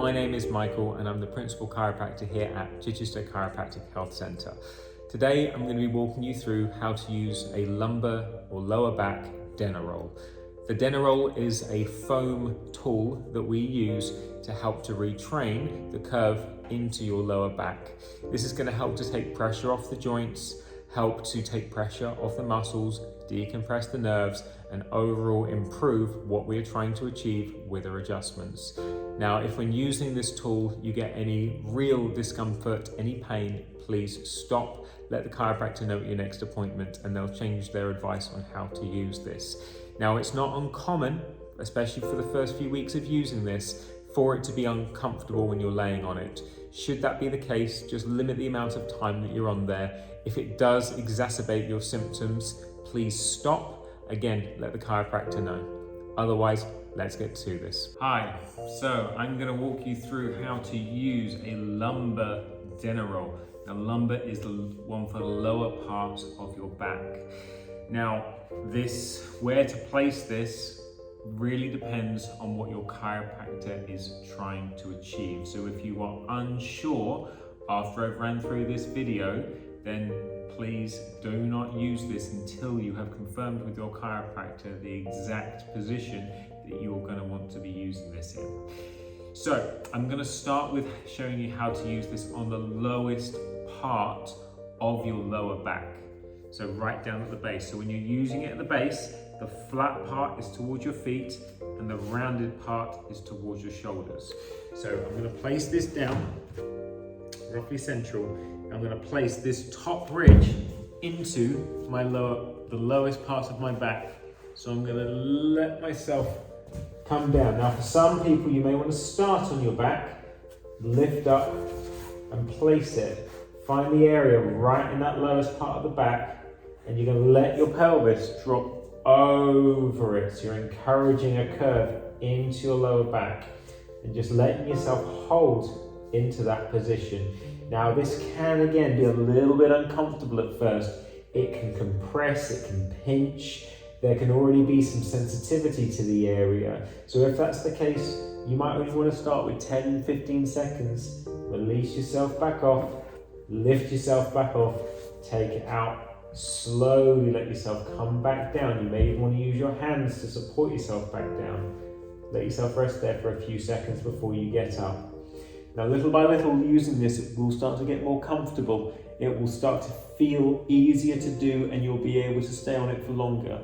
my name is Michael and I'm the Principal Chiropractor here at Chichester Chiropractic Health Centre. Today I'm going to be walking you through how to use a lumbar or lower back Denneroll. The Denneroll is a foam tool that we use to help to retrain the curve into your lower back. This is going to help to take pressure off the joints, help to take pressure off the muscles, decompress the nerves, and overall improve what we're trying to achieve with our adjustments. Now, if when using this tool you get any real discomfort, any pain, please stop, let the chiropractor know at your next appointment and they'll change their advice on how to use this. Now, it's not uncommon, especially for the first few weeks of using this, for it to be uncomfortable when you're laying on it. Should that be the case, just limit the amount of time that you're on there. If it does exacerbate your symptoms, please stop. Again, let the chiropractor know. Otherwise, let's get to this. Hi, so I'm going to walk you through how to use a lumbar Denneroll. Now, lumbar is the one for the lower part of your back. Now, where to place this really depends on what your chiropractor is trying to achieve. So if you are unsure after I've ran through this video, then please do not use this until you have confirmed with your chiropractor the exact position that you're going to want to be using this in. So I'm going to start with showing you how to use this on the lowest part of your lower back. So right down at the base. So when you're using it at the base, the flat part is towards your feet and the rounded part is towards your shoulders. So I'm going to place this down, roughly central. I'm going to place this top ridge into the lowest part of my back. So I'm going to let myself come down. Now, for some people, you may want to start on your back, lift up and place it. Find the area right in that lowest part of the back, and you're going to let your pelvis drop over it. So you're encouraging a curve into your lower back and just letting yourself hold into that position. Now, this can again be a little bit uncomfortable at first. It can compress, it can pinch. There can already be some sensitivity to the area. So if that's the case, you might only want to start with 10-15 seconds. Release yourself back off, lift yourself back off, take it out. Slowly let yourself come back down. You may even want to use your hands to support yourself back down. Let yourself rest there for a few seconds before you get up. Now, little by little, using this, it will start to get more comfortable. It will start to feel easier to do and you'll be able to stay on it for longer.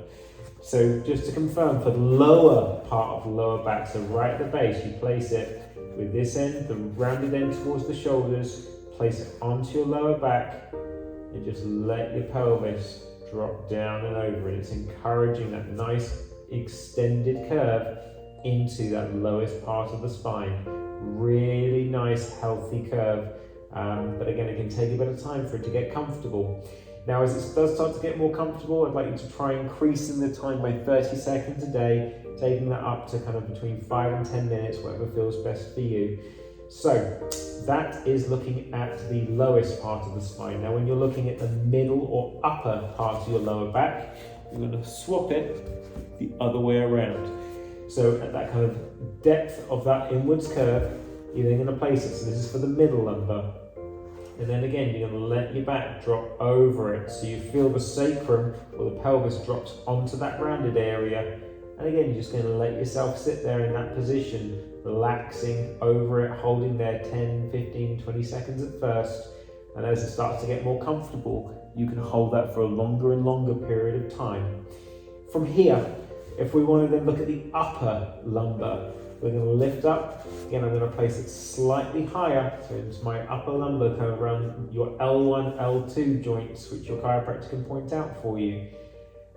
So just to confirm, for the lower part of the lower back, so right at the base, you place it with this end, the rounded end towards the shoulders, place it onto your lower back and just let your pelvis drop down and over it. It's encouraging that nice extended curve into that lowest part of the spine. Really nice, healthy curve. But again, it can take a bit of time for it to get comfortable. Now, as it does start to get more comfortable, I'd like you to try increasing the time by 30 seconds a day, taking that up to kind of between 5 and 10 minutes, whatever feels best for you. So that is looking at the lowest part of the spine. Now, when you're looking at the middle or upper part of your lower back, you're going to swap it the other way around. So at that kind of depth of that inwards curve, you're then going to place it. So this is for the middle lumbar. And then again, you're going to let your back drop over it. So you feel the sacrum or the pelvis drops onto that rounded area. And again, you're just going to let yourself sit there in that position, relaxing over it, holding there 10, 15, 20 seconds at first. And as it starts to get more comfortable, you can hold that for a longer and longer period of time. From here, if we want to then look at the upper lumbar, we're going to lift up. Again, I'm going to place it slightly higher. So it's my upper lumbar kind of around your L1, L2 joints, which your chiropractor can point out for you.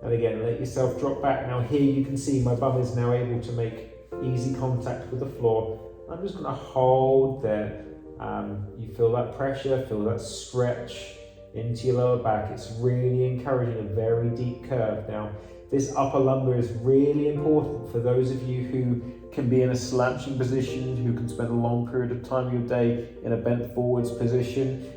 And again, let yourself drop back. Now here you can see my bum is now able to make easy contact with the floor. I'm just going to hold there. You feel that pressure, feel that stretch into your lower back. It's really encouraging a very deep curve. Now, this upper lumbar is really important for those of you who can be in a slouching position, who can spend a long period of time of your day in a bent forwards position.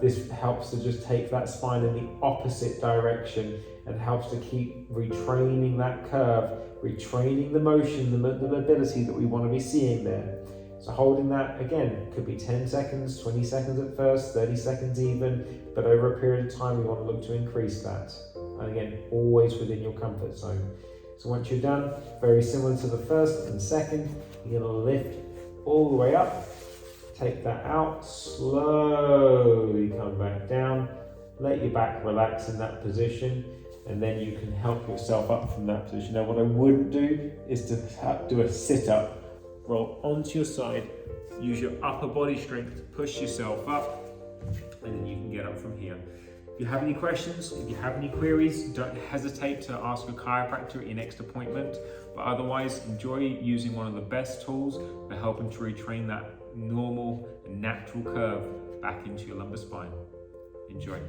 This helps to just take that spine in the opposite direction and helps to keep retraining that curve, retraining the motion, the mobility that we want to be seeing there. So holding that, again, could be 10 seconds, 20 seconds at first, 30 seconds even, but over a period of time we want to look to increase that. And again, always within your comfort zone. So once you're done, very similar to the first and second, you're going to lift all the way up, take that out, slowly come back down, let your back relax in that position, and then you can help yourself up from that position. Now what I wouldn't do is to do a sit-up, roll onto your side, use your upper body strength to push yourself up, and then you can get up from here. If you have any questions, if you have any queries, don't hesitate to ask a chiropractor at your next appointment. But otherwise, enjoy using one of the best tools for helping to retrain that normal and natural curve back into your lumbar spine. Enjoy.